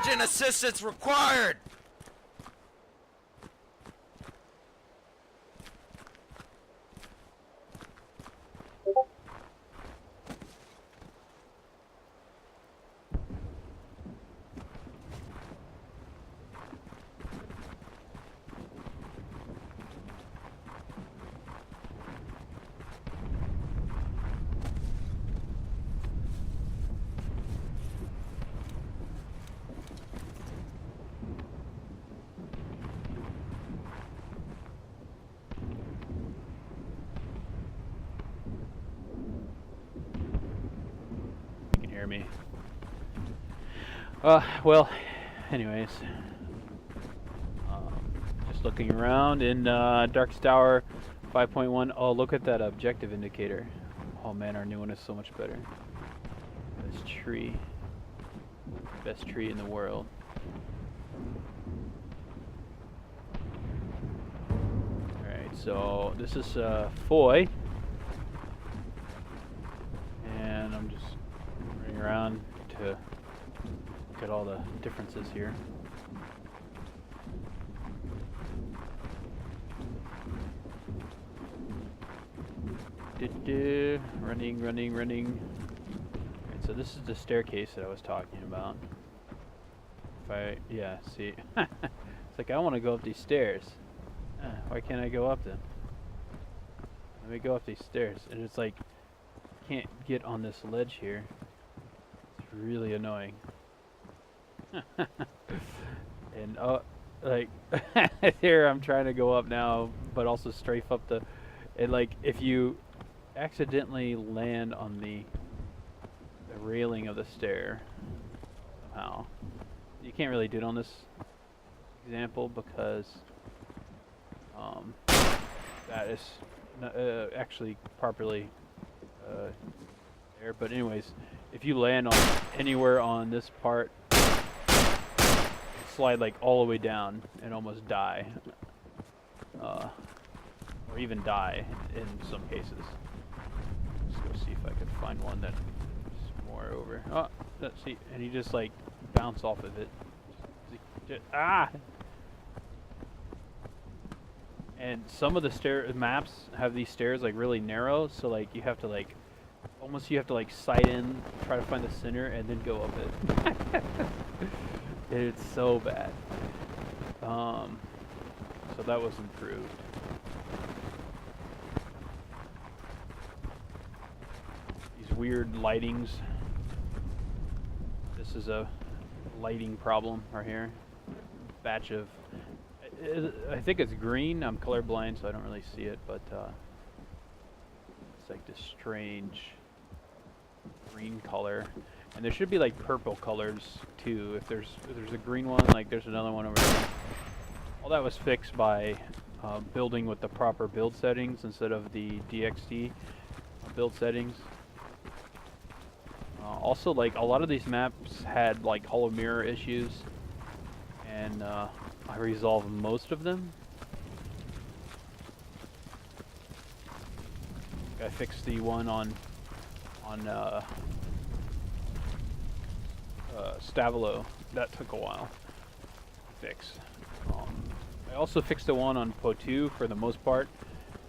Urgent assistance required! Me. Well, anyways, just looking around in Darkest Tower 5.1. Oh, look at that objective indicator. Oh man, our new one is so much better. This tree, best tree in the world. Alright, so this is Foy, and I'm just around to look at all the differences here. Running. Alright, so this is the staircase that I was talking about. Yeah, see. It's like I want to go up these stairs. Why can't I go up them? Let me go up these stairs. And it's like, can't get on this ledge here. Really annoying. And like here I'm trying to go up now, but also strafe up the, and like if you accidentally land on the railing of the stair somehow, you can't really do it on this example because that is not, actually properly there. But anyways, if you land on anywhere on this part, slide like all the way down and almost die, or even die in some cases. Let's go see if I can find one that's more over. Oh, let's see, and you just like bounce off of it. Ah! And some of the maps have these stairs like really narrow, so like you have to like sight in, try to find the center, and then go up it. It's so bad. So that was improved. These weird lightings. This is a lighting problem right here. Batch of, I think it's green. I'm colorblind, so I don't really see it, but it's like this strange green color, and there should be like purple colors too. If there's a green one, like there's another one over there. All that was fixed by building with the proper build settings instead of the DXT build settings. Also, like a lot of these maps had like hollow mirror issues, and I resolved most of them. I fixed the one on Stavilo. That took a while to fix. I also fixed the one on Po2 for the most part.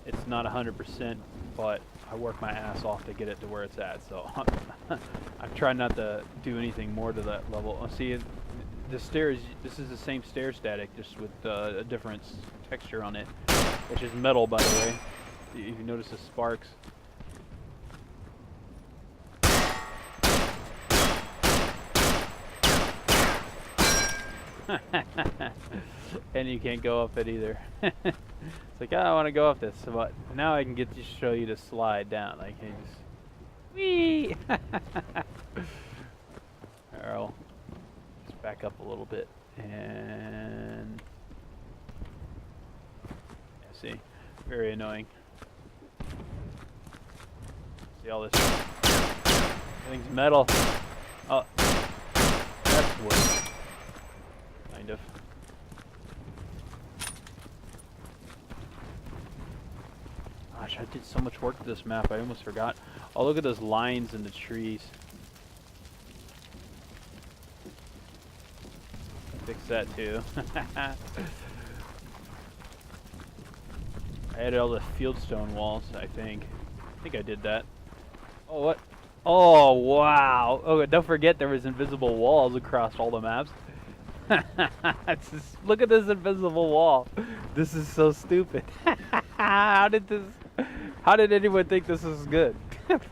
It's not 100%, but I work my ass off to get it to where it's at. So I'm trying not to do anything more to that level. See, the stairs. This is the same stair static, just with a different texture on it, which is metal, by the way. If you notice the sparks. And you can't go up it either. It's like, oh, I want to go up this, but now I can get to show you to slide down. I can just, whee! I'll just back up a little bit and yeah, see, very annoying. See all this? Everything's metal. Oh, that's worse. Kind of. Gosh, I did so much work to this map, I almost forgot. Oh, look at those lines in the trees. Fix that too. I added all the fieldstone walls, I think. I think I did that. Oh, what? Oh, wow. Oh, don't forget there was invisible walls across all the maps. Look at this invisible wall. This is so stupid. How did anyone think this is good?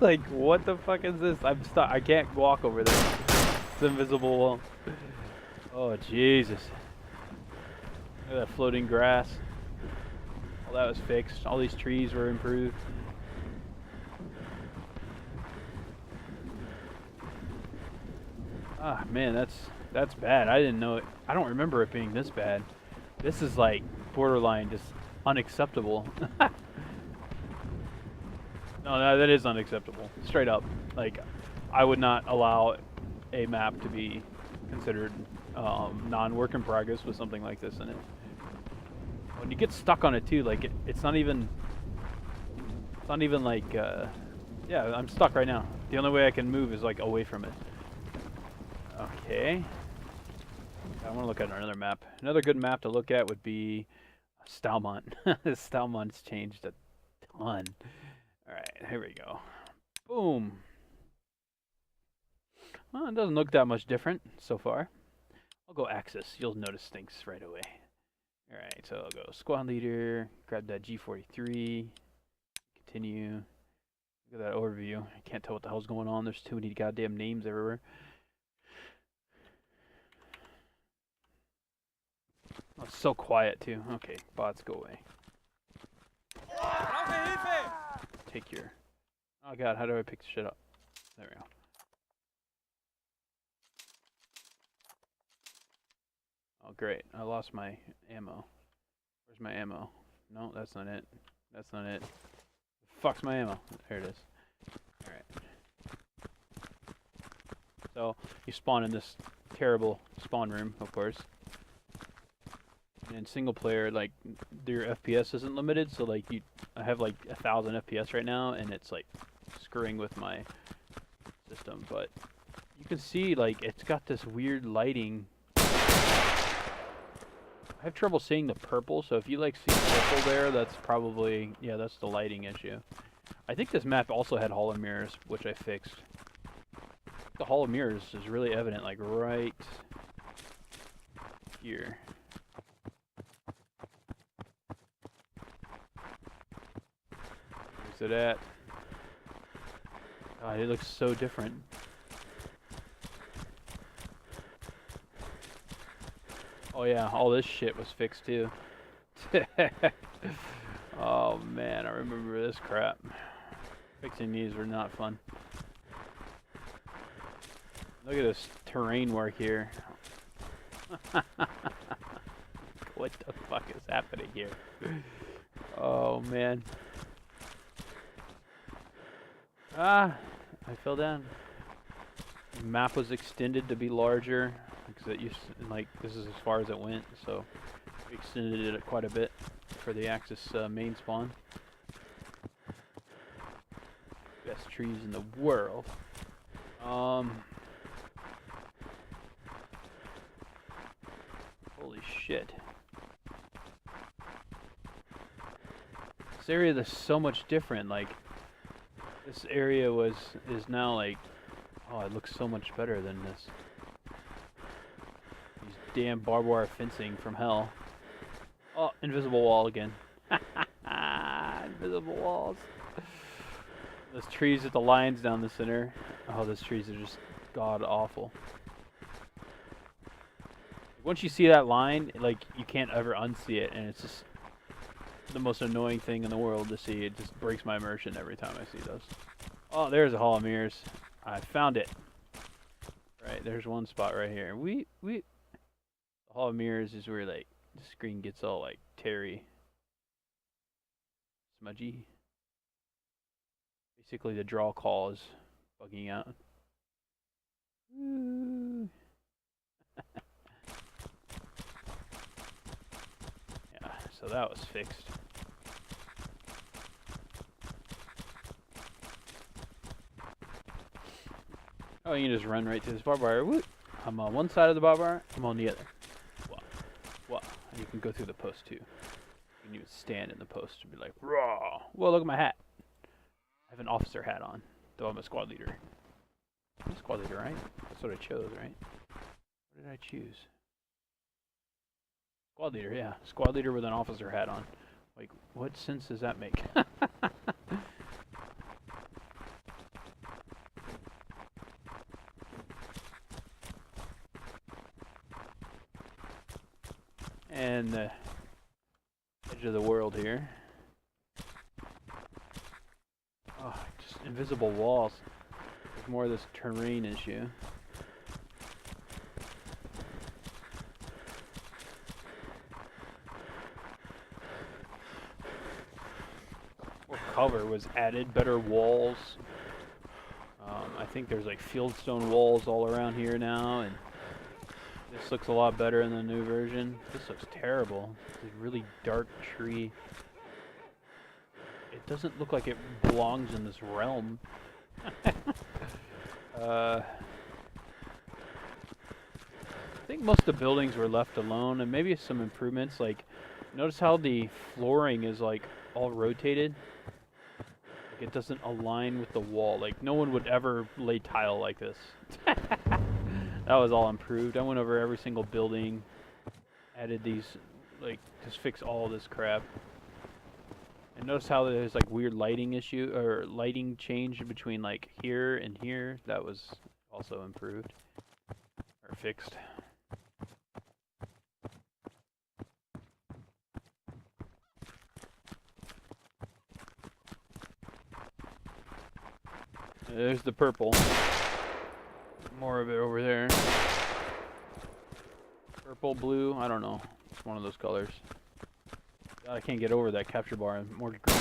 Like, what the fuck is this? I'm stuck. I can't walk over this. It's invisible wall. Oh, Jesus. Look at that floating grass. All that was fixed. All these trees were improved. Ah, man, that's bad. I didn't know it. I don't remember it being this bad. This is like borderline just unacceptable. No, that is unacceptable. Straight up. Like, I would not allow a map to be considered non-work in progress with something like this in it. When you get stuck on it too, like it's not even like yeah, I'm stuck right now. The only way I can move is like away from it. Okay. I want to look at another map. Another good map to look at would be Stalmont. Stalmont's changed a ton. Alright, here we go. Boom. Well, it doesn't look that much different so far. I'll go Axis. You'll notice things right away. Alright, so I'll go Squad Leader, grab that G43, continue. Look at that overview. I can't tell what the hell's going on. There's too many goddamn names everywhere. Oh, it's so quiet too. Okay, bots, go away. Take your... Oh god, how do I pick the shit up? There we go. Oh great, I lost my ammo. Where's my ammo? No, that's not it. That's not it. Fuck's my ammo? There it is. Alright. So, you spawn in this terrible spawn room, of course. And in single player, like, your FPS isn't limited, so like I have like 1,000 FPS right now, and it's like screwing with my system, but you can see like it's got this weird lighting. I have trouble seeing the purple, so if you like see purple there, that's probably, yeah, that's the lighting issue. I think this map also had hollow mirrors, which I fixed. The hollow mirrors is really evident, like right here. Where's it at? God, it looks so different. Oh yeah, all this shit was fixed too. Oh man, I remember this crap. Fixing these were not fun. Look at this terrain work here. What the fuck is happening here? Oh man. Ah, I fell down. The map was extended to be larger because it used to, like, this is as far as it went, so we extended it quite a bit for the Axis main spawn. Best trees in the world. Holy shit. This area is so much different. Like, this area is now like, oh, it looks so much better than this. These damn barbed wire fencing from hell. Oh, invisible wall again. Invisible walls. Those trees with the lines down the center. Oh, those trees are just god awful. Once you see that line, like, you can't ever unsee it, and it's just the most annoying thing in the world to see. It just breaks my immersion every time I see those. Oh, there's a Hall of Mirrors. I found it. Right, there's one spot right here. The Hall of Mirrors is where, like, the screen gets all, like, teary. Smudgy. Basically, the draw call is bugging out. Yeah, so that was fixed. Oh, you can just run right through this barbed wire. Woo! I'm on one side of the barbed wire, I'm on the other. And you can go through the post too. You can even stand in the post and be like, raw. Well, look at my hat. I have an officer hat on, though I'm a squad leader. I'm a squad leader, right? That's what I chose, right? What did I choose? Squad leader, yeah. Squad leader with an officer hat on. Like, what sense does that make? And the edge of the world here. Oh, just invisible walls. There's more of this terrain issue. More cover was added, better walls. I think there's like fieldstone walls all around here now, and this looks a lot better in the new version. This looks terrible. It's a really dark tree. It doesn't look like it belongs in this realm. I think most of the buildings were left alone, and maybe some improvements. Like, notice how the flooring is like all rotated. Like, it doesn't align with the wall. Like, no one would ever lay tile like this. That was all improved. I went over every single building, added these, like, just fix all this crap. And notice how there's like weird lighting issue or lighting change between like here and here. That was also improved or fixed. There's the purple. More of it over there. Purple, blue, I don't know. It's one of those colors. God, I can't get over that capture bar. More green.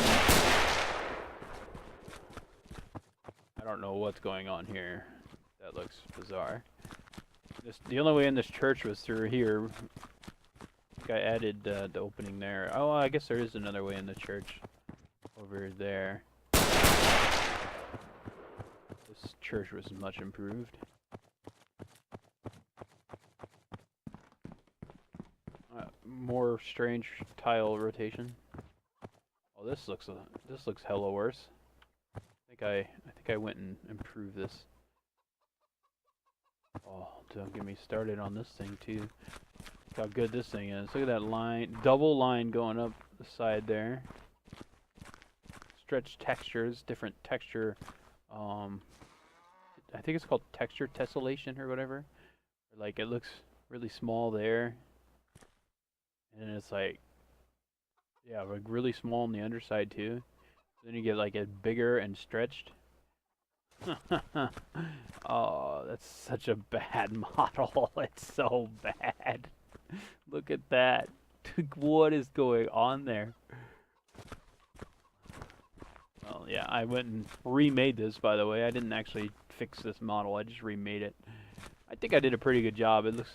I don't know what's going on here. That looks bizarre. The only way in this church was through here. I think I added the opening there. Oh, I guess there is another way in the church. Over there. This church was much improved. More strange tile rotation. Oh, this looks hella worse. I think I went and improved this. Oh, don't get me started on this thing too. Look how good this thing is. Look at that line, double line going up the side there. Stretch textures, different texture. I think it's called texture tessellation or whatever. Like, it looks really small there. And it's like, yeah, like really small on the underside too. Then you get like it bigger and stretched. Oh, that's such a bad model. It's so bad. Look at that. What is going on there? Well, yeah, I went and remade this, by the way. I didn't actually fix this model. I just remade it. I think I did a pretty good job. It looks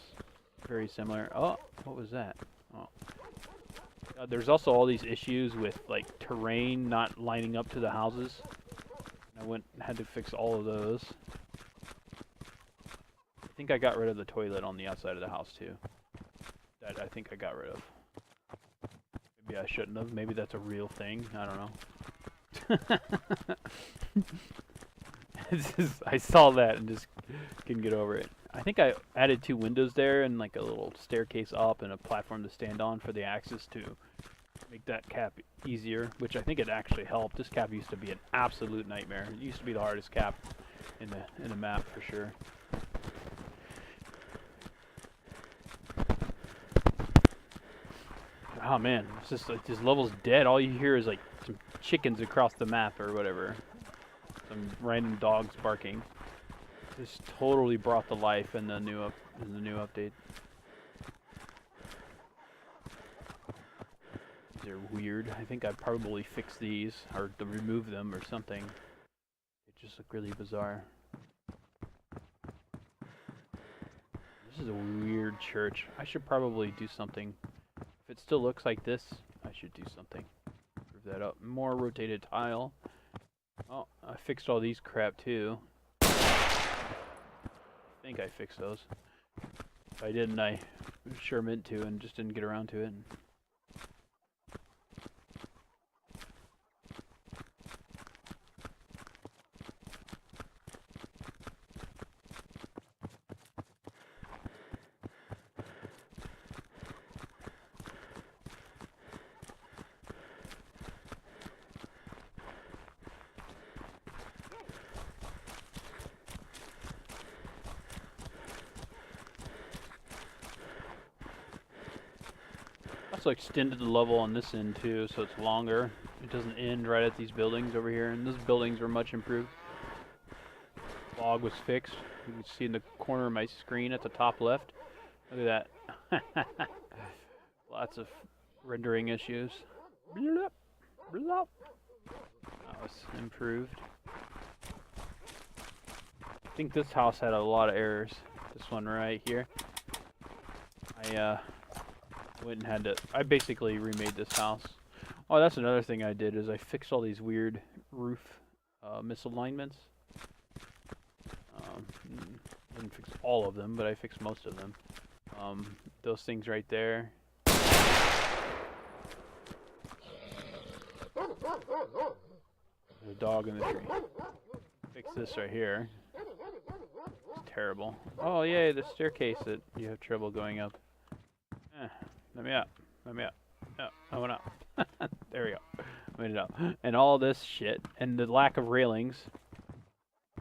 very similar. Oh, what was that? Oh. There's also all these issues with like terrain not lining up to the houses. I had to fix all of those. I think I got rid of the toilet on the outside of the house too. That I think I got rid of. Maybe I shouldn't have. Maybe that's a real thing. I don't know. I saw that and just couldn't get over it. I think I added 2 windows there and like a little staircase up and a platform to stand on for the axis to make that cap easier, which I think it actually helped. This cap used to be an absolute nightmare. It used to be the hardest cap in the map for sure. Oh man, it's just like this level's dead. All you hear is like some chickens across the map or whatever. Some random dogs barking. This totally brought to life in the new update. These are weird. I think I'd probably fix these or to remove them or something. They just look really bizarre. This is a weird church. I should probably do something. If it still looks like this, I should do something. Prove that up. More rotated tile. Oh, I fixed all these crap too. I think I fixed those. If I didn't, I sure meant to and just didn't get around to it. Also extended the level on this end too, so it's longer. It doesn't end right at these buildings over here, and those buildings are much improved. Fog was fixed. You can see in the corner of my screen at the top left. Look at that. Lots of rendering issues. Blup, blup. That was improved. I think this house had a lot of errors. This one right here. I went and had to. I basically remade this house. Oh, that's another thing I did is I fixed all these weird roof misalignments. Didn't fix all of them, but I fixed most of them. Those things right there. There's a dog in the tree. Fix this right here. It's terrible. Oh yay, the staircase that you have trouble going up. Let me up. Let me up. No, I went up. There we go. I made it up. And all this shit, and the lack of railings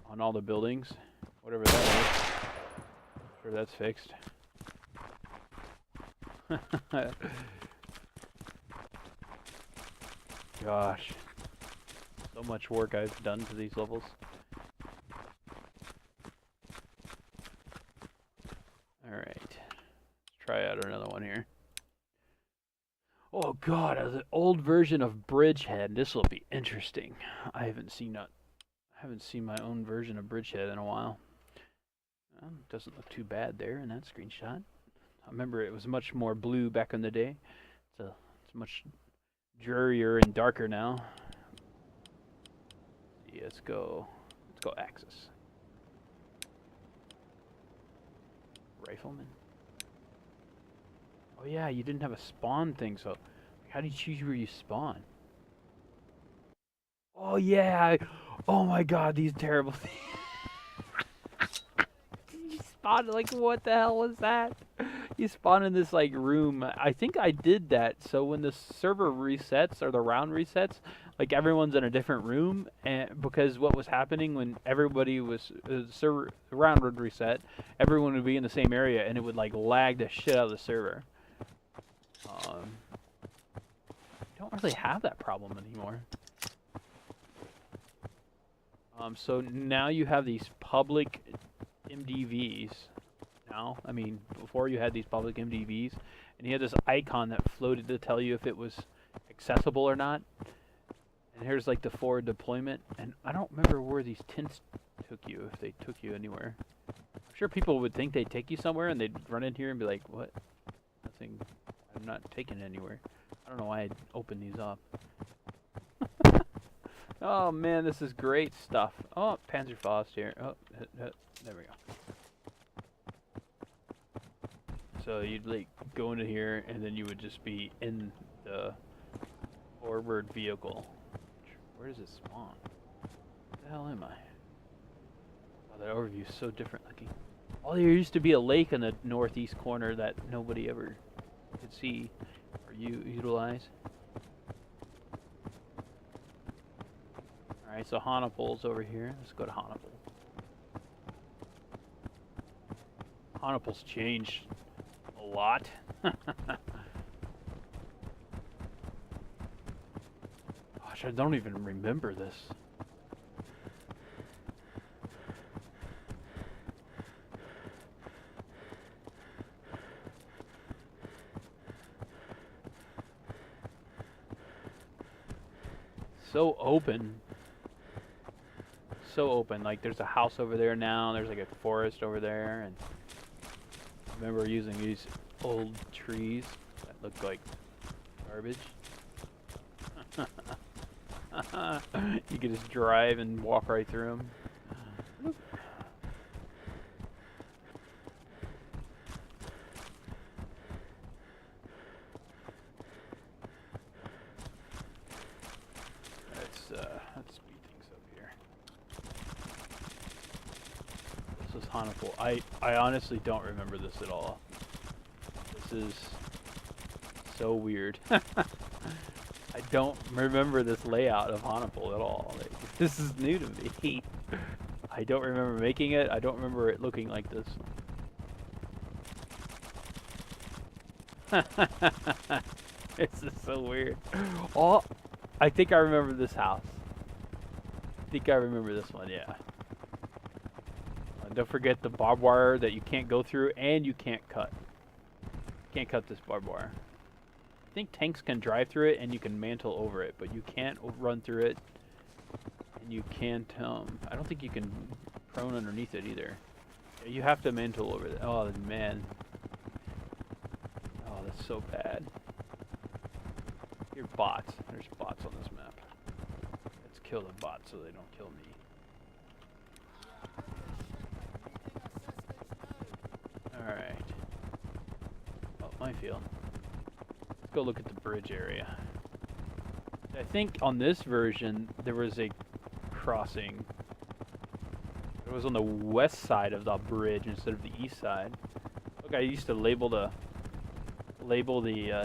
on all the buildings, whatever that is. I'm sure that's fixed. Gosh. So much work I've done to these levels. Alright. Let's try out another one here. Oh god, an old version of Bridgehead. This will be interesting. I haven't seen my own version of Bridgehead in a while. Well, doesn't look too bad there in that screenshot. I remember it was much more blue back in the day. It's much drearier and darker now. Yeah, let's go Axis. Rifleman. Oh yeah, you didn't have a spawn thing, so how do you choose where you spawn? Oh yeah, oh my god, these terrible things. You spawn, like, what the hell was that? You spawn in this like room. I think I did that, so when the server resets, or the round resets, like everyone's in a different room, and because what was happening when everybody was, the round would reset, everyone would be in the same area, and it would like lag the shit out of the server. Don't really have that problem anymore. So now you have these public MDVs. Now, I mean, before you had these public MDVs, and you had this icon that floated to tell you if it was accessible or not. And here's like the forward deployment, and I don't remember where these tints took you, if they took you anywhere. I'm sure people would think they'd take you somewhere, and they'd run in here and be like, what? Nothing. I'm not taken anywhere. I don't know why I'd open these up. Oh man, this is great stuff. Oh, Panzerfaust here. Oh, there we go. So you'd like go into here, and then you would just be in the forward vehicle. Where does it spawn? Where the hell am I? Oh, that overview is so different looking. Oh, there used to be a lake in the northeast corner that nobody ever could see or utilize. Alright, so Hanapol's over here. Let's go to Hanapol. Hanapol's changed a lot. Gosh, I don't even remember this. So open. So open. Like there's a house over there now, there's like a forest over there, and I remember using these old trees that look like garbage. You could just drive and walk right through them. Haunapole. I honestly don't remember this at all. This is so weird. I don't remember this layout of Haunapole at all. Like, this is new to me. I don't remember making it. I don't remember it looking like this. This is so weird. Oh, I think I remember this house. I think I remember this one, yeah. Don't forget the barbed wire that you can't go through and you can't cut. Can't cut this barbed wire. I think tanks can drive through it and you can mantle over it, but you can't run through it. And you can't, I don't think you can prone underneath it either. You have to mantle over it. Oh, man. Oh, that's so bad. Here, bots. There's bots on this map. Let's kill the bots so they don't kill me. Alright. Oh, minefield. Let's go look at the bridge area. I think on this version, there was a crossing. It was on the west side of the bridge instead of the east side. Look, I used to label the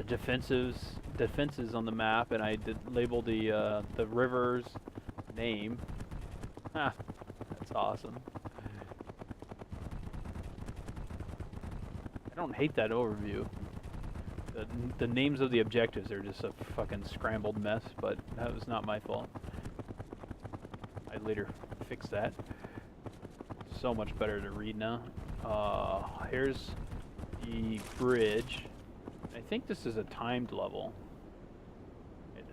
defenses on the map, and I did label the river's name. Ha, that's awesome. I don't hate that overview. The names of the objectives are just a fucking scrambled mess, but that was not my fault. I later fixed that. So much better to read now. Here's the bridge. I think this is a timed level.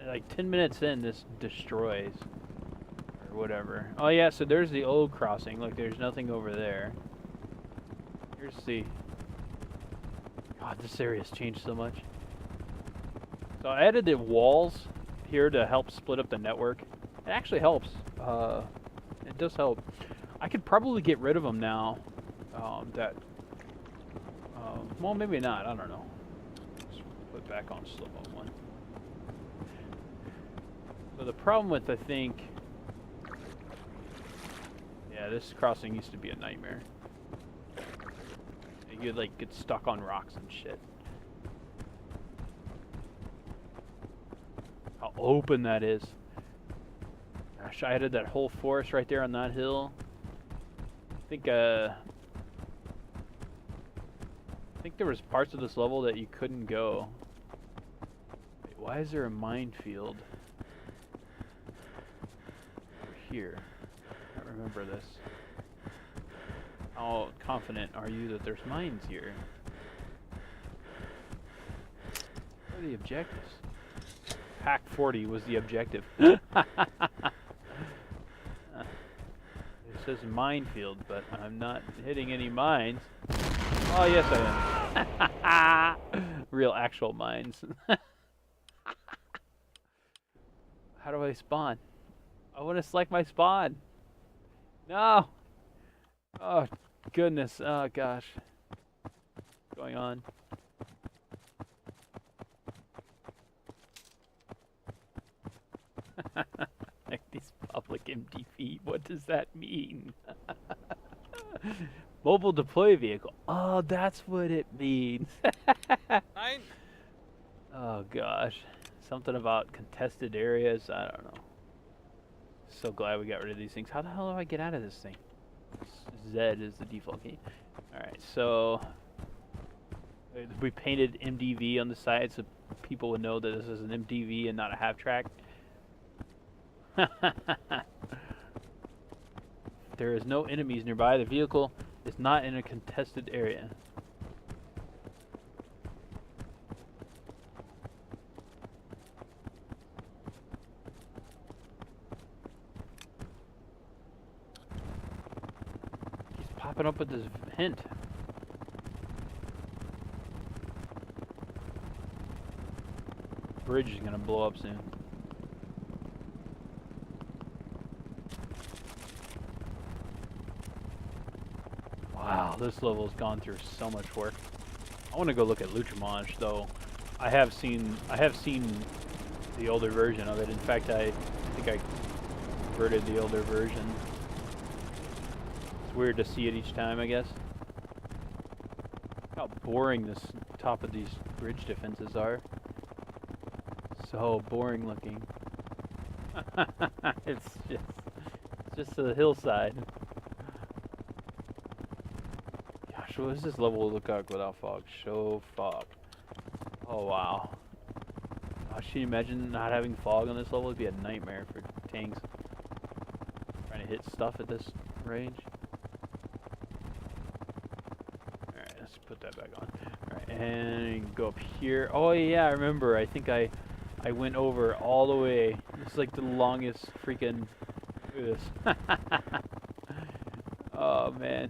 Like 10 minutes in, this destroys. Or whatever. Oh yeah, so there's the old crossing. Look, there's nothing over there. Here's the... God, this area's changed so much. So I added the walls here to help split up the network. It actually helps. It does help. I could probably get rid of them now. Well, maybe not. I don't know. Let's put back on slow-mo 1. So the problem with, I think... Yeah, this crossing used to be a nightmare. You'd like get stuck on rocks and shit. How open that is. Gosh, I added that whole forest right there on that hill. I think there was parts of this level that you couldn't go. Wait, why is there a minefield over here? I don't remember this. How confident are you that there's mines here? What are the objectives? Pack 40 was the objective. It says minefield, but I'm not hitting any mines. Oh, yes I am. Real actual mines. How do I spawn? I want to select my spawn. No! Oh, goodness. Oh, gosh. What's going on? Like these public MDV. What does that mean? Mobile deploy vehicle. Oh, that's what it means. Oh, gosh. Something about contested areas. I don't know. So glad we got rid of these things. How the hell do I get out of this thing? Z is the default key. Alright, so we painted MDV on the side so people would know that this is an MDV and not a half track. There is no enemies nearby. The vehicle is not in a contested area. Popping up with this hint. Bridge is gonna blow up soon. Wow, this level's gone through so much work. I want to go look at Luchamonge, though. I have seen the older version of it. In fact, I think I converted the older version. weird to see it each time, I guess. How boring this top of these bridge defenses are. So boring looking. It's just a hillside. Gosh, what does this level look like without fog? Show fog. Oh wow. Gosh, can you imagine not having fog on this level? It'd be a nightmare for tanks trying to hit stuff at this range. Alright, let's put that back on. Alright, and go up here. Oh yeah, I remember. I think I went over all the way. It's like the longest freaking... Look at this. Oh man.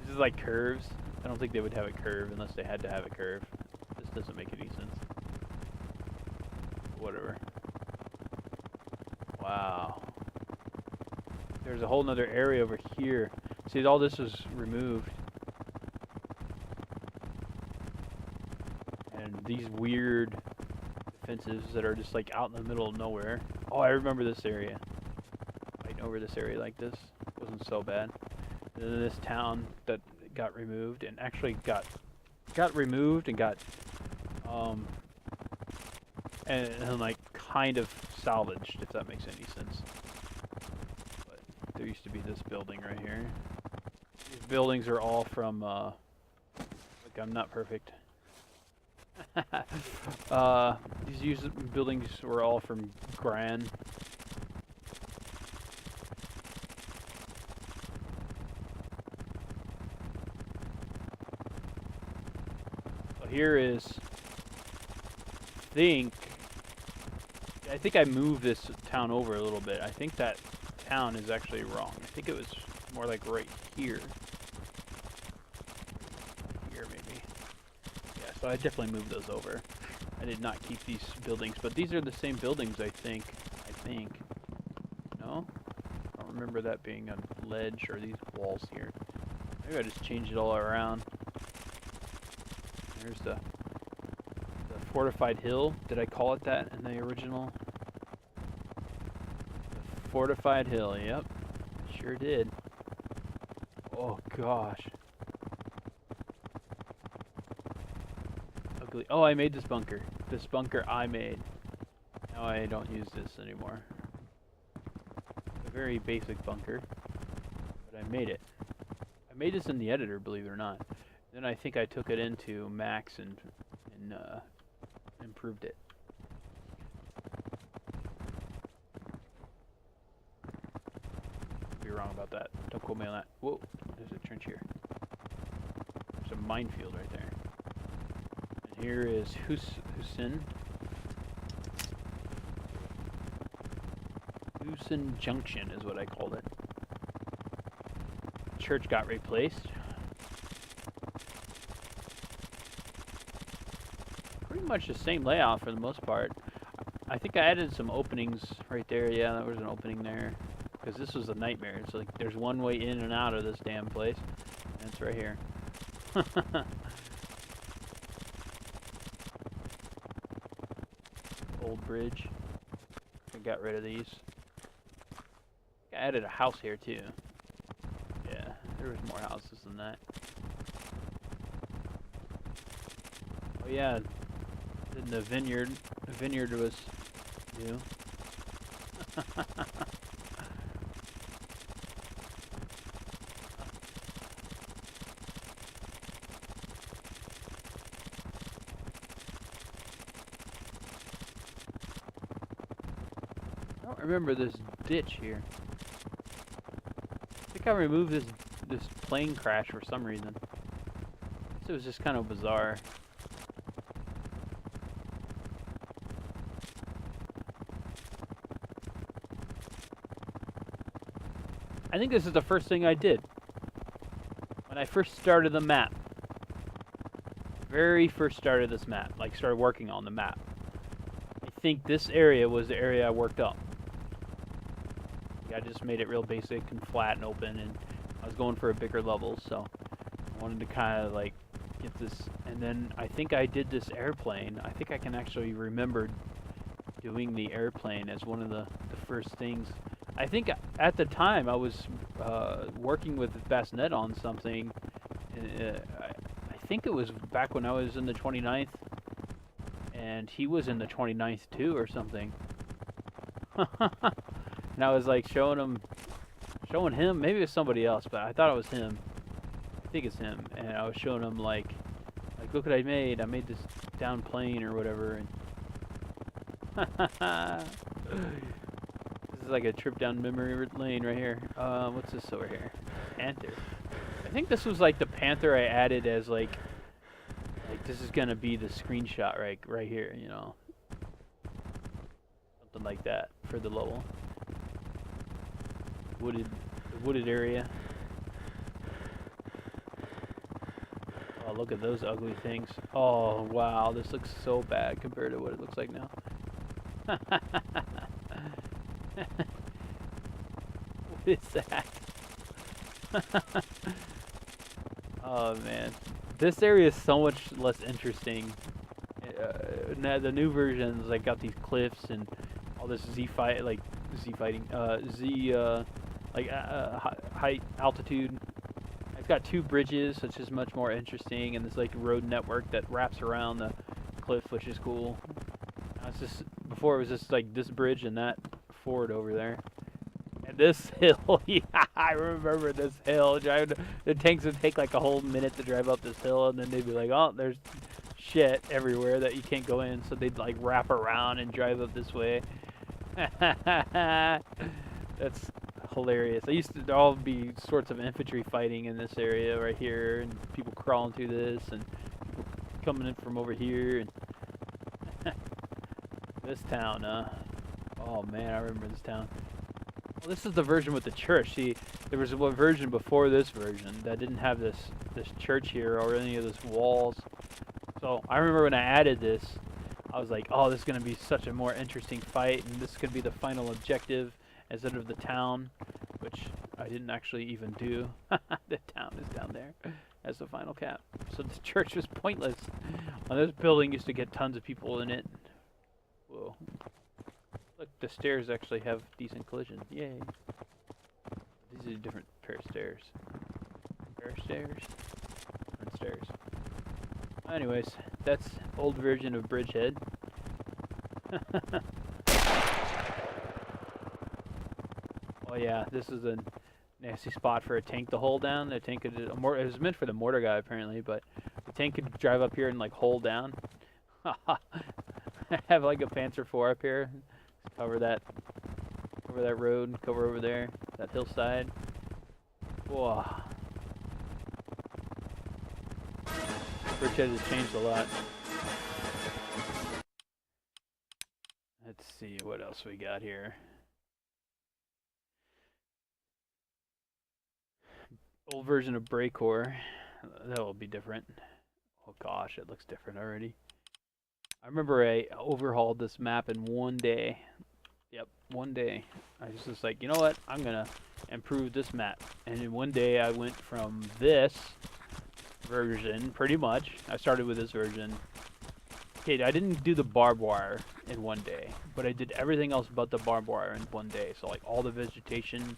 This is like curves. I don't think they would have a curve unless they had to have a curve. This doesn't make any sense. Whatever. Wow. There's a whole nother area over here. See, all this was removed. And these weird defenses that are just like out in the middle of nowhere. Oh, I remember this area. Fighting over this area like this. Wasn't so bad. And then this town that got removed and actually got removed and got and like kind of salvaged, if that makes any sense. But there used to be this building right here. These buildings are all from like, I'm not perfect. These buildings were all from Gran. So here is, I think I moved this town over a little bit. I think that town is actually wrong. I think it was more like right here. Here maybe. Yeah, so I definitely moved those over. I did not keep these buildings, but these are the same buildings, I think. No? I don't remember that being a ledge or these walls here. Maybe I just changed it all around. There's the fortified hill. Did I call it that in the original? The fortified hill, yep. Sure did. Oh gosh. Ugly. Oh, I made this bunker. This bunker I made. Now I don't use this anymore. A very basic bunker. But I made it. I made this in the editor, believe it or not. Then I think I took it into Max and improved it. Could be wrong about that. Don't quote me on that. Whoa, there's a trench here. There's a minefield right there. And here is Hussein Junction is what I called it. Church got replaced. Pretty much the same layout for the most part. I think I added some openings right there. Yeah, there was an opening there. Because this was a nightmare. It's like there's one way in and out of this damn place. And it's right here. Old bridge. I got rid of these. I added a house here too. Yeah, there was more houses than that. Oh yeah. In the vineyard was new. I don't remember this ditch here. I think I removed this plane crash for some reason. It was just kind of bizarre. I think this is the first thing I did when I first started the map. Very first started this map, like started working on the map. I think this area was the area I worked up. I just made it real basic and flat and open, and I was going for a bigger level, so I wanted to kind of like get this. And then I think I did this airplane. I think I can actually remember doing the airplane as one of the first things. I think at the time I was working with Bassnet on something. I think it was back when I was in the 29th, and he was in the 29th too, or something. And I was like showing him. Maybe it was somebody else, but I thought it was him. I think it's him. And I was showing him like look what I made. I made this down plane or whatever. And this is like a trip down memory lane right here. What's this over here? Panther. I think this was like the Panther I added as like this is gonna be the screenshot right here, you know, something like that for the level. Wooded area. Oh, look at those ugly things. Oh wow, this looks so bad compared to what it looks like now. What is that? Oh man, this area is so much less interesting. Now the new versions like got these cliffs and all this height altitude. It's got 2 bridges, which is much more interesting, and this like road network that wraps around the cliff, which is cool. Now it's just before it was just like this bridge and that ford over there. And this hill, yeah, I remember this hill. The tanks would take like a whole minute to drive up this hill, and then they'd be like, "Oh, there's shit everywhere that you can't go in," so they'd like wrap around and drive up this way. That's hilarious. I used to all be sorts of infantry fighting in this area right here, and people crawling through this, and people coming in from over here, and this town, oh man, I remember this town. Well, this is the version with the church. See, there was one version before this version that didn't have this church here or any of those walls. So I remember when I added this, I was like, oh, this is going to be such a more interesting fight, and this could be the final objective instead of the town, which I didn't actually even do. The town is down there as the final cap. So the church was pointless. This building used to get tons of people in it. Whoa. Look, the stairs actually have decent collision. Yay. These are different pair of stairs. Pair of stairs? Different stairs. Anyways, that's old version of Bridgehead. Oh yeah, this is a nasty spot for a tank to hold down. The tank could, it was meant for the mortar guy apparently, but the tank could drive up here and like hold down. Have like a Panzer IV up here, cover that road, cover over there, that hillside. Whoa. Bridgehead has changed a lot. Let's see what else we got here. Old version of Breakcore. That will be different. Oh gosh, it looks different already. I remember I overhauled this map in one day. Yep, one day. I was just like, you know what? I'm gonna improve this map. And in one day I went from this version, pretty much. I started with this version. Okay, I didn't do the barbed wire in one day, but I did everything else but the barbed wire in one day. So like all the vegetation,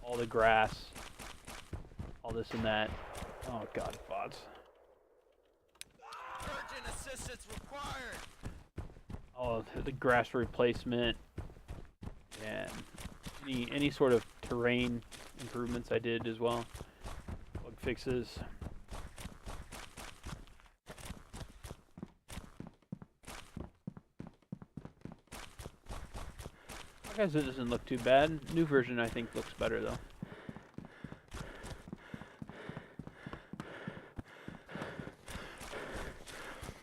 all the grass, all this and that. Oh god, bots. Urgent assistance required. Oh, the grass replacement and any sort of terrain improvements I did as well. Bug fixes. I guess it doesn't look too bad. New version I think looks better though.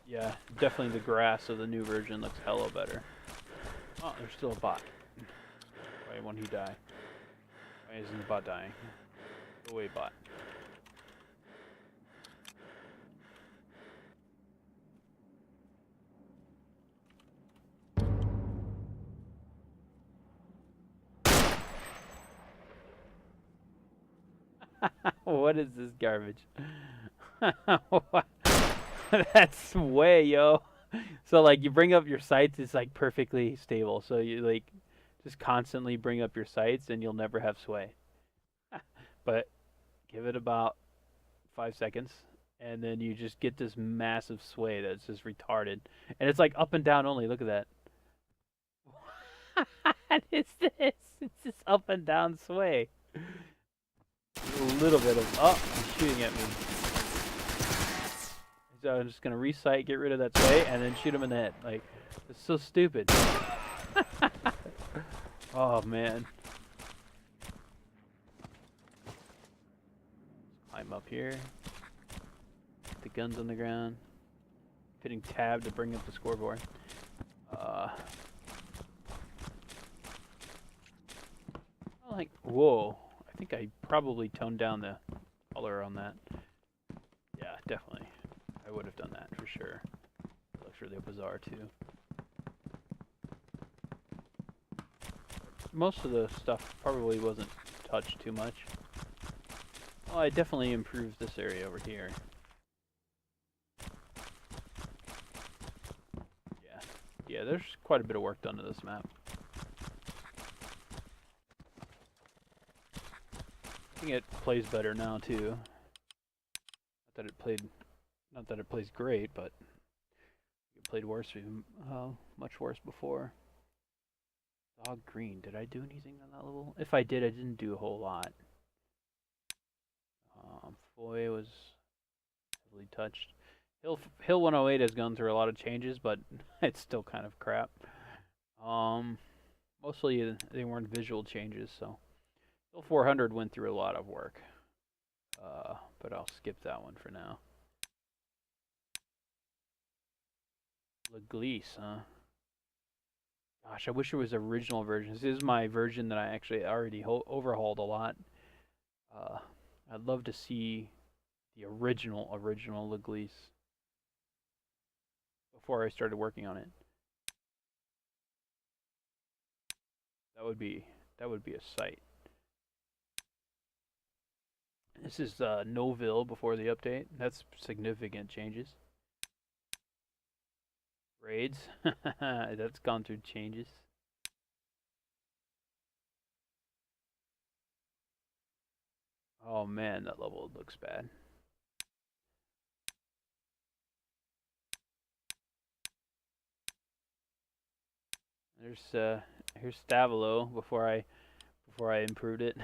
Yeah, definitely the grass of the new version looks hella better. Oh, there's still a bot. Why won't he die? Why isn't the bot dying? Go away, bot. What is this garbage? That's way, yo. So like you bring up your sights, it's like perfectly stable. So you like Just constantly bring up your sights and you'll never have sway. But give it about 5 seconds and then you just get this massive sway that's just retarded. And it's like up and down only. Look at that. What is this? It's just up and down sway. A little bit of, oh, he's shooting at me. So I'm just gonna resight, get rid of that sway, and then shoot him in the head. Like, it's so stupid. Oh man. Climb up here. Put the guns on the ground. Hitting tab to bring up the scoreboard. Like, whoa. I think I probably toned down the color on that. Yeah, definitely. I would have done that for sure. It looks really bizarre too. Most of the stuff probably wasn't touched too much. Well, I definitely improved this area over here. Yeah, there's quite a bit of work done to this map. I think it plays better now too. Not that it plays great, but it played worse, much worse before. Dog green. Did I do anything on that level? If I did, I didn't do a whole lot. Foy was heavily touched. Hill 108 has gone through a lot of changes, but it's still kind of crap. Mostly they weren't visual changes, so Hill 400 went through a lot of work. But I'll skip that one for now. Leglise, huh? Gosh, I wish there was original versions. This is my version that I actually already overhauled a lot. I'd love to see the original Leglise before I started working on it. That would be a sight. This is Noville before the update. That's significant changes. Raids. That's gone through changes. Oh man, that level looks bad. Here's Stavilo before I improved it.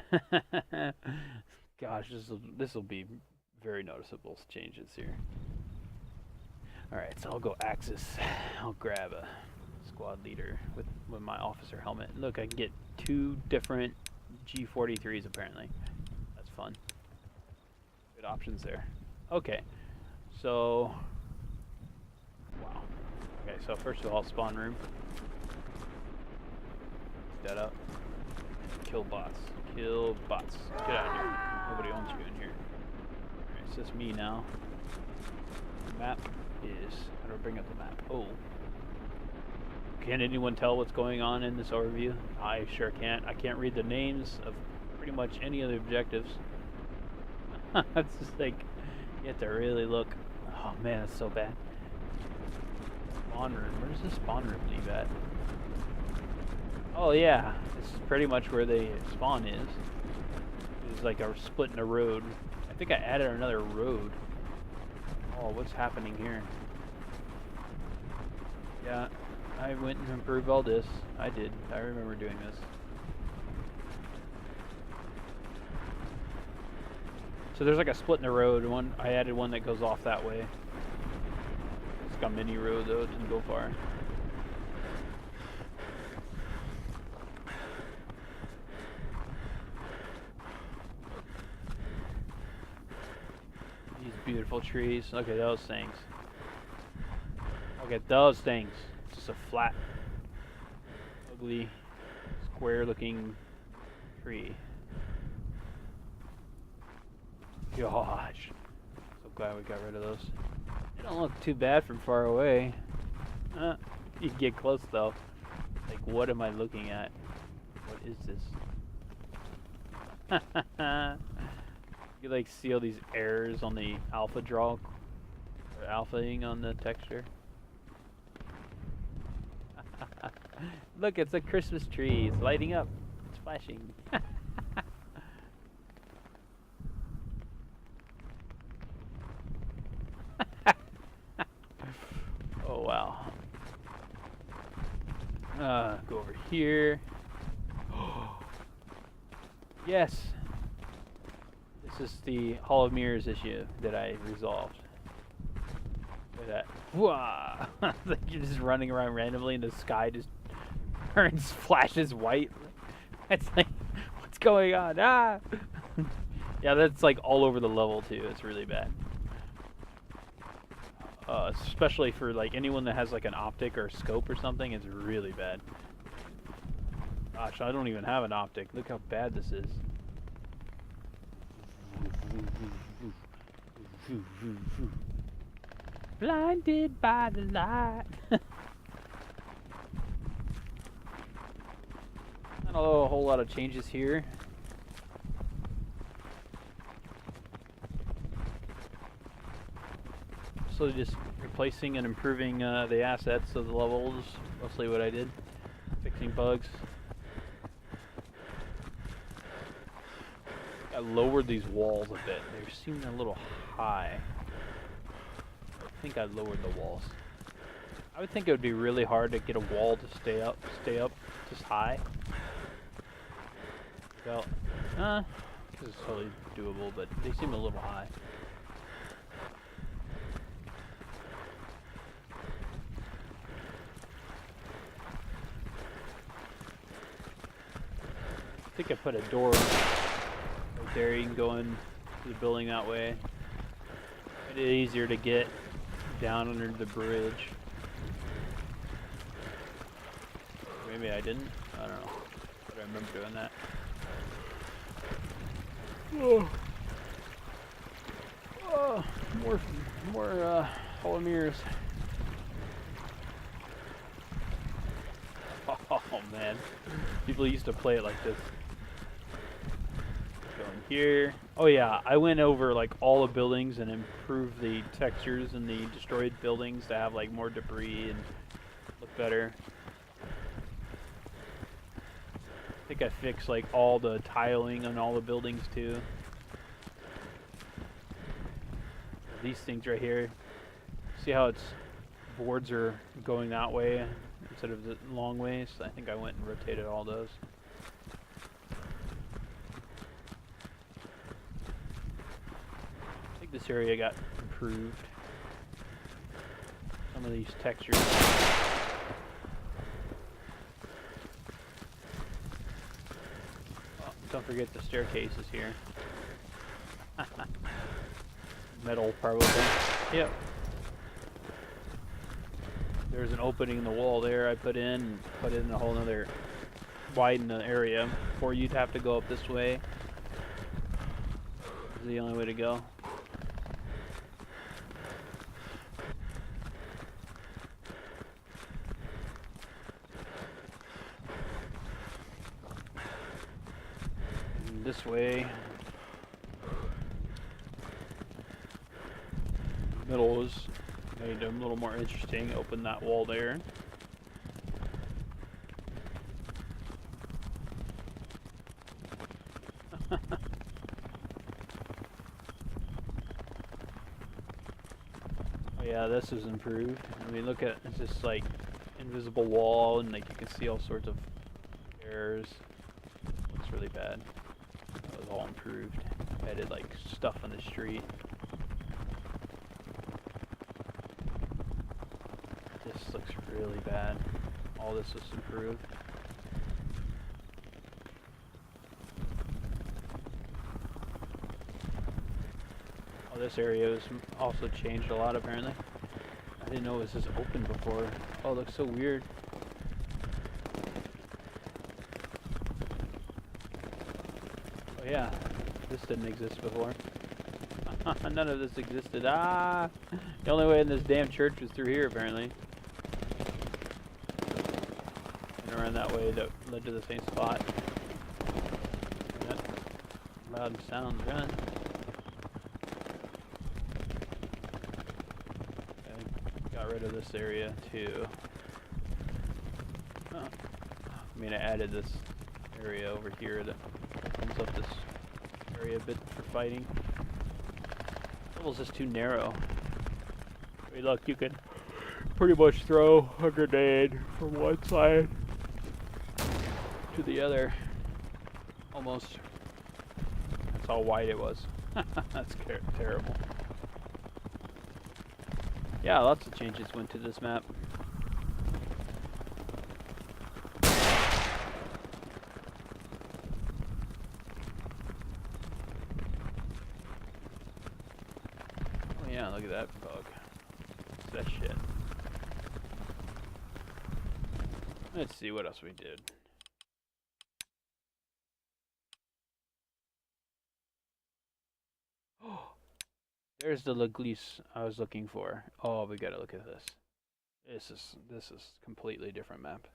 Gosh, this will be very noticeable changes here. All right, so I'll go Axis. I'll grab a squad leader with my officer helmet. Look, I can get 2 different G43s apparently. That's fun. Good options there. Okay, so wow. Okay, so first of all, spawn room. That up. Kill bots. Kill bots. Get out of here. Nobody owns you in here. Alright, it's just me now. The map is... How do I bring up the map? Oh. Can anyone tell what's going on in this overview? I sure can't. I can't read the names of pretty much any of the objectives. It's just like... You have to really look. Oh man, that's so bad. Spawn room. Where does the spawn room leave at? Oh yeah, this is pretty much where the spawn is. It's like a split in a road. I think I added another road. Oh, what's happening here? Yeah, I went and improved all this. I did. I remember doing this. So there's like a split in the road. I added one that goes off that way. It's got a mini road though. It didn't go far. Beautiful trees. Look at those things. Look at those things. Just a flat, ugly, square-looking tree. Gosh. So glad we got rid of those. They don't look too bad from far away. You get close though. Like, what am I looking at? What is this? You like see all these errors on the alpha draw, or alphaing on the texture. Look, it's a Christmas tree. It's lighting up. It's flashing. Oh, wow. Go over here. Yes. This is the Hall of Mirrors issue that I resolved. Look at that. Whoa! Like you're just running around randomly and the sky just turns, flashes white. It's like, what's going on? Ah! Yeah, that's like all over the level too. It's really bad. Especially for like anyone that has like an optic or a scope or something, it's really bad. Gosh, I don't even have an optic. Look how bad this is. Blinded by the light. Not a whole lot of changes here. So just replacing and improving the assets of the levels, mostly what I did. Fixing bugs. I lowered these walls a bit. They seem a little high. I think I lowered the walls. I would think it would be really hard to get a wall to stay up this high. Well, this is totally doable, but they seem a little high. I think I put a door right there. You can go into the building that way. Made it easier to get down under the bridge. Maybe I didn't. I don't know. But I remember doing that. Oh, oh more Hall of Mirrors. Oh man, people used to play it like this. Going here. Oh yeah, I went over like all the buildings and improved the textures in the destroyed buildings to have like more debris and look better. I think I fixed like all the tiling on all the buildings too. These things right here. See how its boards are going that way instead of the long ways? I think I went and rotated all those. I think this area got improved. Some of these textures. Oh, don't forget the staircases here. Metal probably. Yep. There's an opening in the wall there I put in a whole nother widen the area before you'd have to go up this way. This is the only way to go. And this way. Middle is made them a little more interesting. Open that wall there. Oh yeah, this is improved. I mean, look at it's just like invisible wall, and like you can see all sorts of errors. Looks really bad. That was all improved. I did like stuff on the street. This looks really bad. All this was improved. Oh, this area was also changed a lot apparently. I didn't know it was this open before. Oh, it looks so weird. Oh yeah, this didn't exist before. None of this existed. Ah! The only way in this damn church was through here apparently. Around that way that led to the same spot. That loud sounds run. Okay, got rid of this area too. I mean, I added this area over here that opens up this area a bit for fighting. The level's just too narrow. I mean, look, you can pretty much throw a grenade from one side to the other. Almost. That's how wide it was. That's terrible. Yeah, lots of changes went to this map. Oh yeah, look at that bug. What's that shit? Let's see what else we did. There's the Leglise I was looking for. Oh, we gotta look at this. This is completely different map.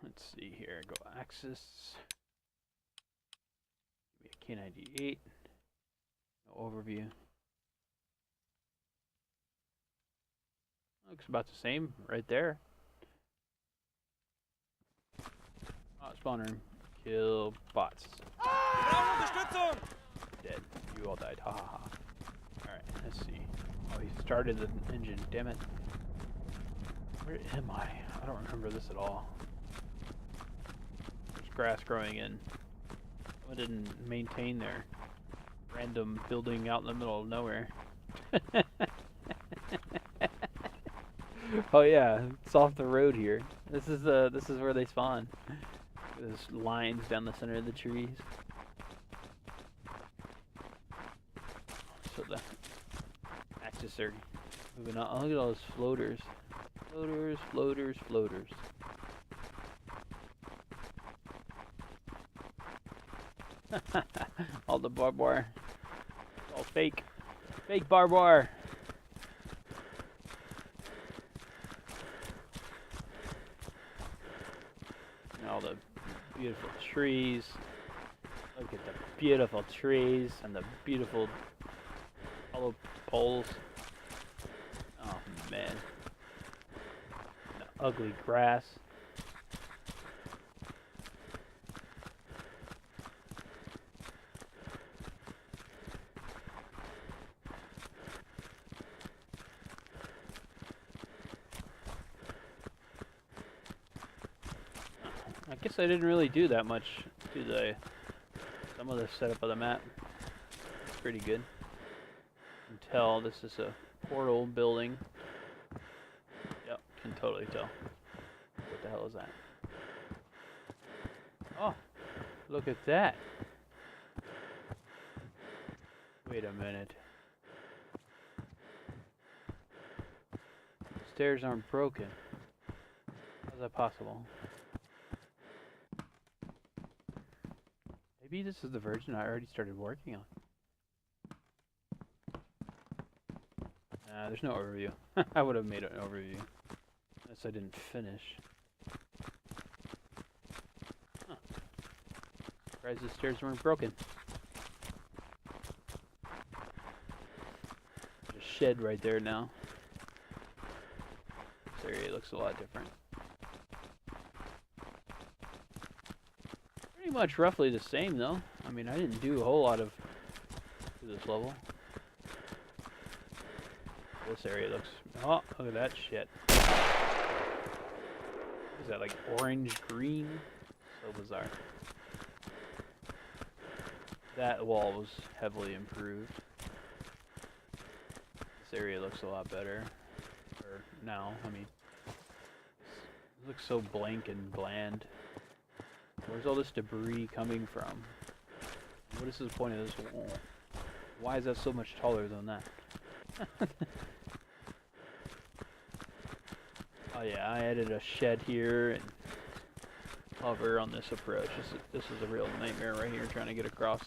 Let's see here. Go Axis. Give me a K98. No overview. Looks about the same right there. Oh, spawn room. Kill bots. Dead. You all died. Ha ha ha. Alright, let's see. Oh, he started the engine. Damn it. Where am I? I don't remember this at all. There's grass growing in. I didn't maintain their random building out in the middle of nowhere. Oh yeah, it's off the road here. This is where they spawn. There's lines down the center of the trees. So the Axis are moving on. Oh, look at all those floaters. Floaters, floaters, floaters. All the barbed wire. All fake. Fake barbed wire. And all the beautiful trees. Look at the beautiful trees and the beautiful hollow poles. Oh man. The ugly grass. I guess I didn't really do that much to some of the setup of the map. It's pretty good. You can tell this is a portal building. Yep, can totally tell. What the hell is that? Oh, look at that. Wait a minute. Stairs aren't broken. How's that possible? Maybe this is the version I already started working on. Nah, there's no overview. I would have made an overview. Unless I didn't finish. Huh. Surprised the stairs weren't broken. There's a shed right there now. This area looks a lot different. Pretty much roughly the same though. I mean, I didn't do a whole lot of to this level. This area looks... Oh, look at that shit. Is that like orange green? So bizarre. That wall was heavily improved. This area looks a lot better. Or now, I mean. It looks so blank and bland. Where's all this debris coming from? What is the point of this wall? Why is that so much taller than that? Oh yeah, I added a shed here and hover on this approach. This is a real nightmare right here trying to get across.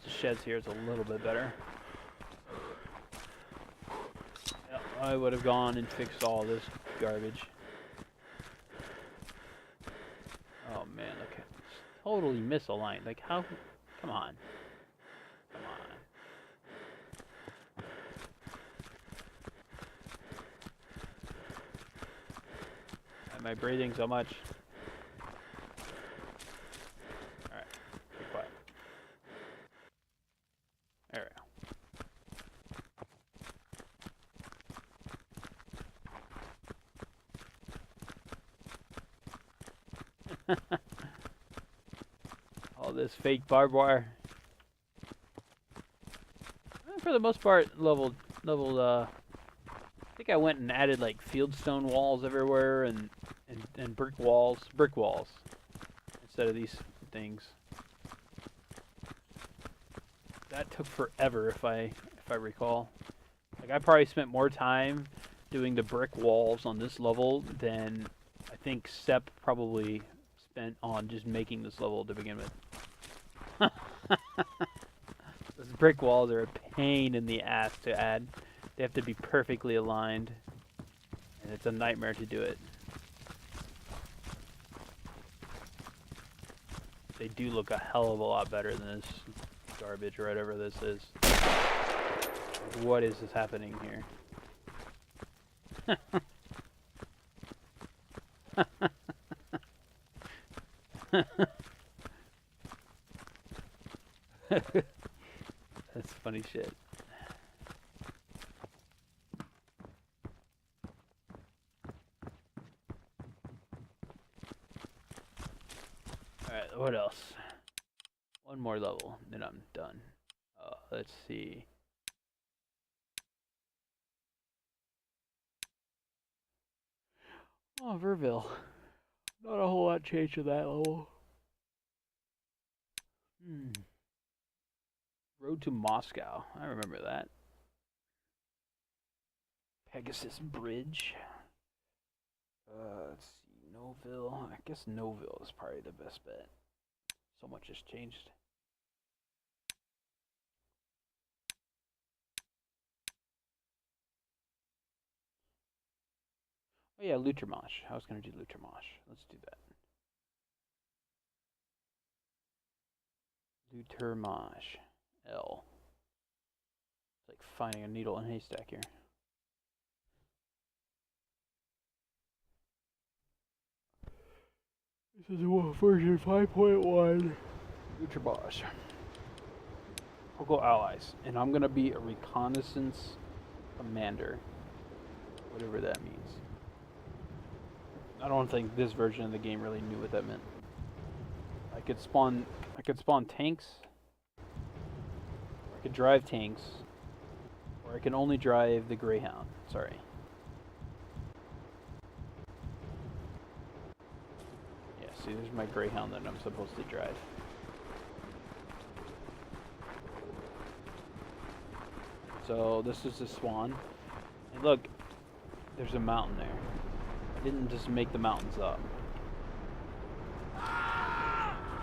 The sheds here is a little bit better. Yep, I would have gone and fixed all this garbage. Oh man, look at this. Totally misaligned. Like how? Come on. Come on. Am I breathing so much? Alright, be quiet. There we go. All this fake barbed wire. For the most part, leveled. I think I went and added like fieldstone walls everywhere and brick walls, instead of these things. That took forever, if I recall. Like I probably spent more time doing the brick walls on this level than I think Sepp probably spent on just making this level to begin with. Those brick walls are a pain in the ass to add. They have to be perfectly aligned, and it's a nightmare to do it. They do look a hell of a lot better than this garbage or whatever this is. What is this happening here? That's funny shit. Alright, what else? One more level, then I'm done. Let's see. Oh, Verville. Not a whole lot changed to that level. Road to Moscow. I remember that. Pegasus Bridge. Let's see. Noville. I guess Noville is probably the best bet. So much has changed. Oh yeah, Lutermosh. I was going to do Lutermosh. Let's do that. Lutermosh. L. It's like finding a needle in a haystack here. This is version 5.1. Lutermosh. I'll go allies, and I'm going to be a reconnaissance commander. Whatever that means. I don't think this version of the game really knew what that meant. I could spawn tanks. I could drive tanks. Or I can only drive the Greyhound. Sorry. Yeah, see, there's my Greyhound that I'm supposed to drive. So this is the Swan. And look, there's a mountain there. I didn't just make the mountains up.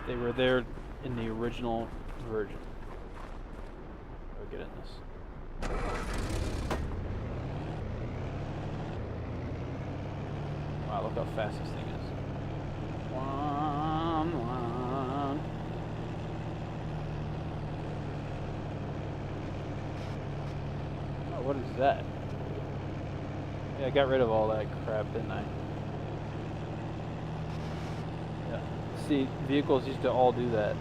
They were there in the original version. I'll get in this. Wow, look how fast this thing is. One. Oh, what is that? Yeah, I got rid of all that crap, didn't I? Yeah. See, vehicles used to all do that.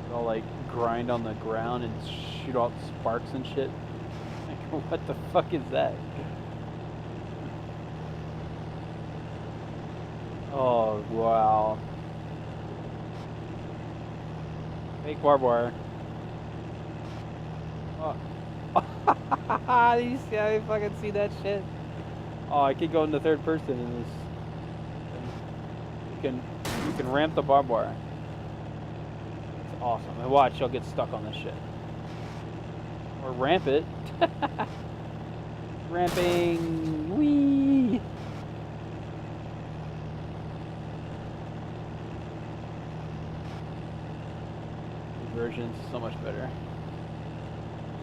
They'll like grind on the ground and shoot out sparks and shit. Like, what the fuck is that? Oh, wow. Fake barbed wire. Oh. You see how you fucking see that shit? Oh, I could go into third person in this thing. You can ramp the barbed wire. It's awesome. And watch, you'll get stuck on this shit. Or ramp it. Ramping. Whee! The version's so much better.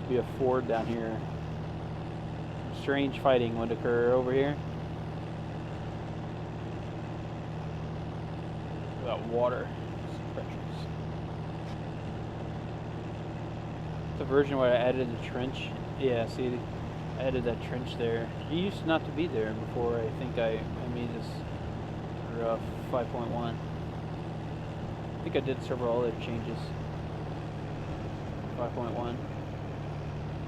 Be a ford down here. Strange fighting would occur over here. That water. It's treacherous. It's a version where I added a trench. Yeah, see, added that trench there. It used not to be there before I think I made this for 5.1. I think I did several other changes. 5.1.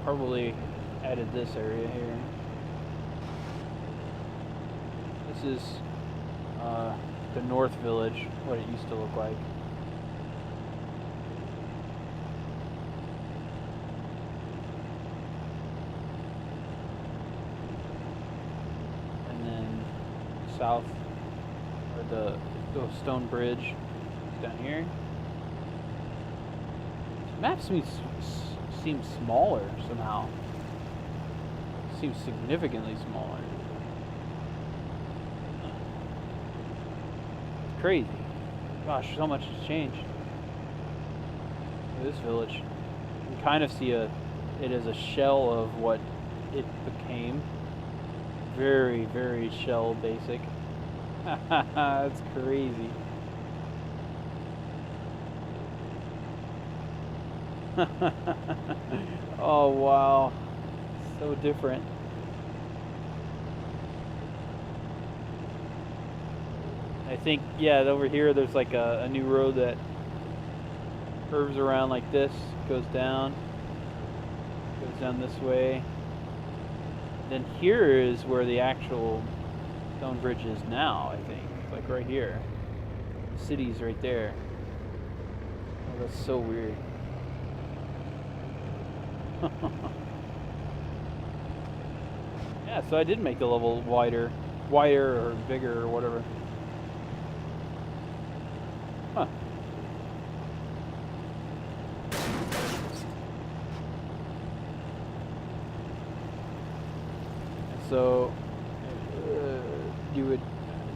Probably added this area here. This is the North Village, what it used to look like. And then south, or the stone bridge down here. This map seems smaller somehow. Seems significantly smaller. It's crazy. Gosh, so much has changed. Look at this village. You can kind of see it as a shell of what it became. Very, very shell basic. That's crazy. Oh wow, so different. I think, yeah, over here there's like a new road that curves around like this, goes down this way. Then here is where the actual stone bridge is now, I think, like right here. The city's right there. Oh, that's so weird. Yeah, so I did make the level wider or bigger or whatever. Huh. And so you would,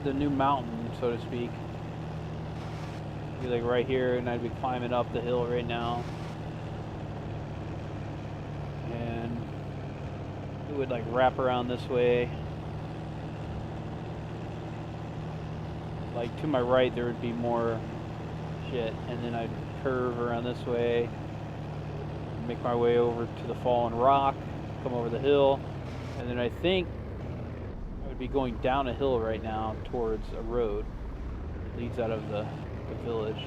the new mountain, so to speak, be like right here, and I'd be climbing up the hill right now. And it would like wrap around this way. Like to my right there would be more shit, and then I'd curve around this way, make my way over to the fallen rock, come over the hill, and then I think I would be going down a hill right now towards a road that leads out of the village.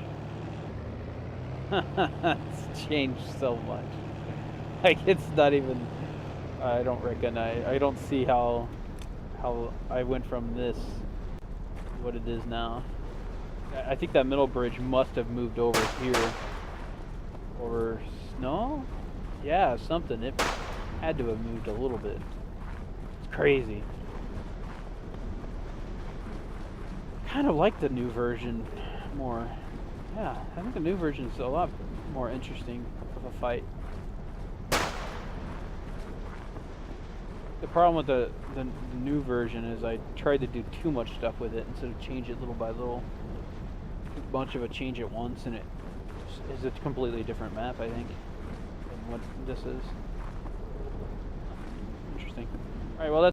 It's changed so much. Like, it's not even, I don't recognize, I don't see how I went from this to what it is now. I think that middle bridge must have moved over here. Over, no? Yeah, something. It had to have moved a little bit. It's crazy. Kind of like the new version more. Yeah, I think the new version is a lot more interesting of a fight. The problem with the new version is I tried to do too much stuff with it instead of change it little by little. A bunch of it change at once, and it is a completely different map, I think, than what this is. Interesting. Alright, well, that's